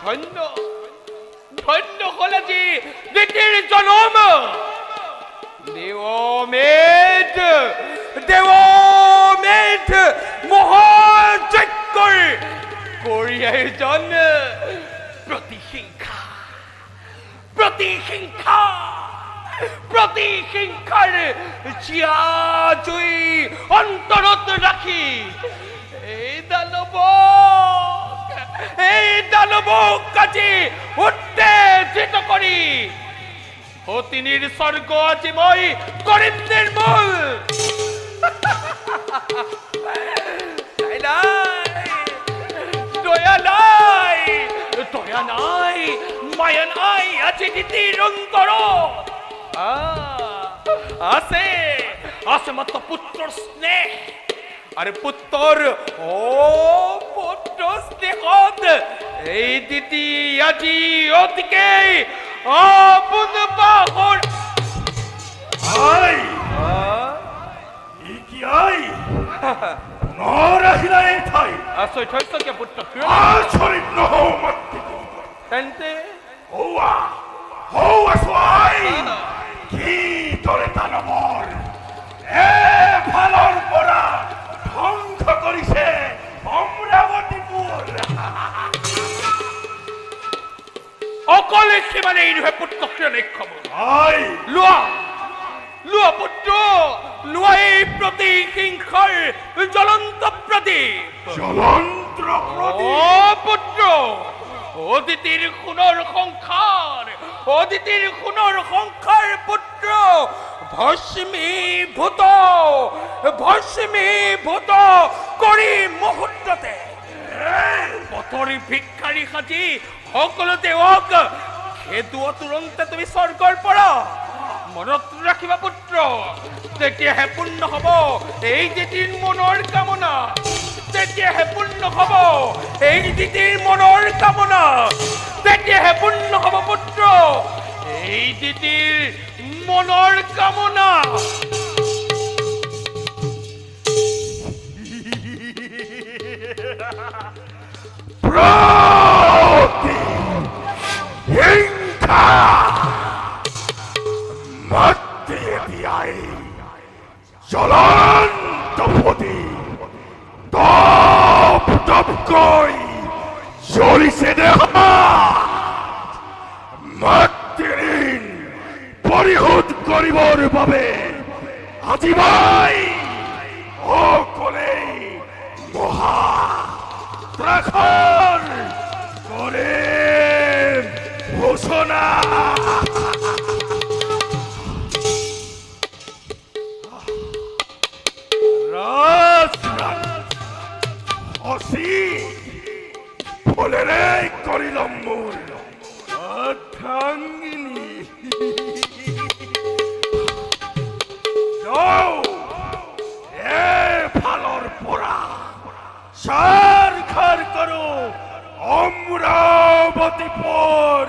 ধন্য ধন্য হলেছি দিতির জনম দেবমেধ দেবমেধ মহাযজ্ঞর করিয়ায়োজন প্রতিহিংসা প্রতিহিংসা প্রতিহিংসার চিয়াজুই অন্তরত রাখি এই দানব কাজে উত্তেজিত করি অতিনির স্বর্গ আজিময় করিন্দের মূল দয়া নাই মায়া নাই আছে দিতির অন্তর আছে মাত্র পুত্র স্নেহ আরে পুত্র পুত্র স্নেহত এই দিতি আজি অতিকে আপন বাহর আই কি আই নরাহিলা এই ঠাই আসই ঠাইছ কে পুত্র আছরি নহমতি তেন্তে হওয়া সোয়াই কি তোরে দানবর এ ফালর পরা ধ্বংস করিছে অমরাবতীপুর অকলে সীমানে এইভাবে পুত্র নিক্ষম আই লুয়া পুত্র লুয়া এই প্রতিহিংসার জ্বলন্ত প্রদীপ জ্বলন্ত ও পুত্র অদিতির খুনর সংখ্যার পুত্র ভস্মীভূত করি মুহূর্ততে পথর ভিক্ষাৰী সাজি সকলো দেৱক খেদুৱা তুৰন্তে তুমি স্বৰ্গৰ পৰা মনত ৰাখিবা পুত্ৰ তেতিয়াহে পূৰ্ণ হ'ব এই দিতিৰ মনৰ কামনা তেতিয়াহে পূৰ্ণ হ'ব এই দিতিৰ মনৰ কামনা তেতিয়াহে পূৰ্ণ হ'ব পুত্ৰ এই দিতিৰ মনৰ কামনা হিংসা মাতিয়ে দিয়াই জ্বলন্ত প্ৰদীপ টপ টপ কই জ্বলিছে দেহ মাতৃঋণ পৰিশোধ কৰিবৰ বাবে আজি মই অকলেই মহা ত্ৰাসৰ কৰে ঘোষণা বলেৰে কৰিলম মোৰ অৰ্ধাংগিনী ফালৰ পৰা সাৰ খাৰ কৰো অমৰাবতীপুৰ